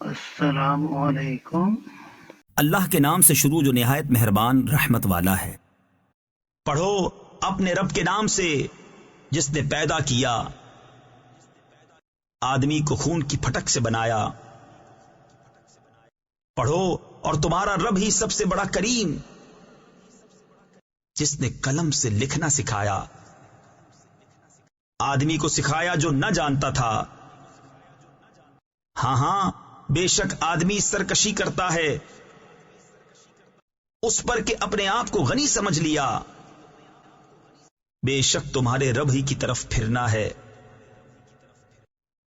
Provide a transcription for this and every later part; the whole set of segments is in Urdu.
السلام علیکم۔ اللہ کے نام سے شروع جو نہایت مہربان رحمت والا ہے۔ پڑھو اپنے رب کے نام سے جس نے پیدا کیا، آدمی کو خون کی پھٹک سے بنایا۔ پڑھو اور تمہارا رب ہی سب سے بڑا کریم، جس نے قلم سے لکھنا سکھایا، آدمی کو سکھایا جو نہ جانتا تھا۔ ہاں بے شک آدمی سرکشی کرتا ہے اس پر کہ اپنے آپ کو غنی سمجھ لیا، بے شک تمہارے رب ہی کی طرف پھرنا ہے۔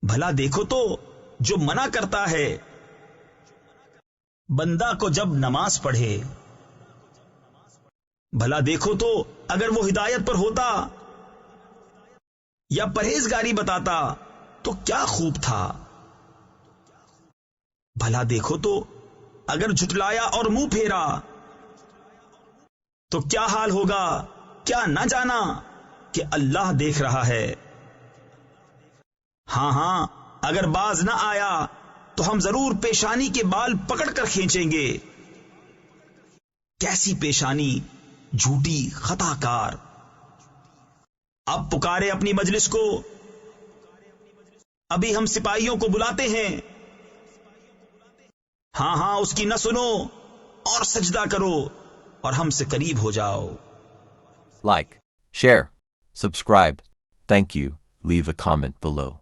بھلا دیکھو تو جو منع کرتا ہے بندہ کو جب نماز پڑھے، بھلا دیکھو تو اگر وہ ہدایت پر ہوتا یا پرہیزگاری بتاتا تو کیا خوب تھا۔ بھلا دیکھو تو اگر جھٹلایا اور منہ پھیرا تو کیا حال ہوگا۔ کیا نہ جانا کہ اللہ دیکھ رہا ہے۔ ہاں اگر باز نہ آیا تو ہم ضرور پیشانی کے بال پکڑ کر کھینچیں گے۔ کیسی پیشانی جھوٹی خطا کار۔ اب پکارے اپنی مجلس کو، ابھی ہم سپاہیوں کو بلاتے ہیں۔ ہاں اس کی نہ سنو اور سجدہ کرو اور ہم سے قریب ہو جاؤ۔ Like, share, subscribe. Thank you. Leave a comment below.